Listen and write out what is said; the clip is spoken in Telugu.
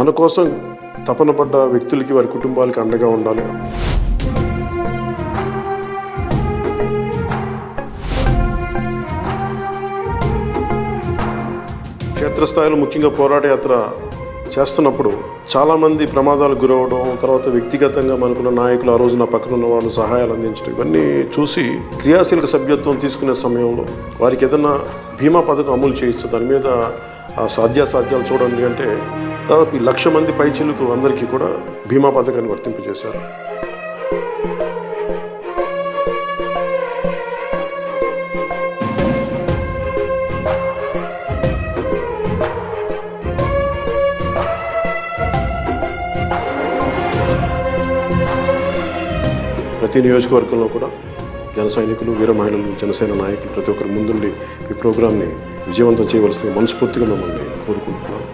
మన కోసం తపన పడ్డ వ్యక్తులకి, వారి కుటుంబాలకి అండగా ఉండాలి. క్షేత్రస్థాయిలో ముఖ్యంగా పోరాట యాత్ర చేస్తున్నప్పుడు చాలామంది ప్రమాదాలకు గురవడం, తర్వాత వ్యక్తిగతంగా మనకున్న నాయకులు, ఆ రోజు నా పక్కన ఉన్న వాళ్ళు సహాయాలు అందించడం, ఇవన్నీ చూసి క్రియాశీలక సభ్యత్వం తీసుకునే సమయంలో వారికి ఏదైనా బీమా పథకం అమలు చేయొచ్చు, దాని మీద సాధ్యాసాధ్యాలు చూడండి అంటే దాదాపు 1,00,000 మంది పైచిలకు అందరికీ కూడా బీమా పథకాన్ని వర్తింపజేశారు. ప్రతి నియోజకవర్గంలో కూడా జన సైనికులు, వీర మహిళలు, జనసేన నాయకులు ప్రతి ఒక్కరి ముందుండి ఈ ప్రోగ్రాంని విజయవంతం చేయవలసిందిగా మనస్ఫూర్తిగా మిమ్మల్ని కోరుకుంటున్నాను.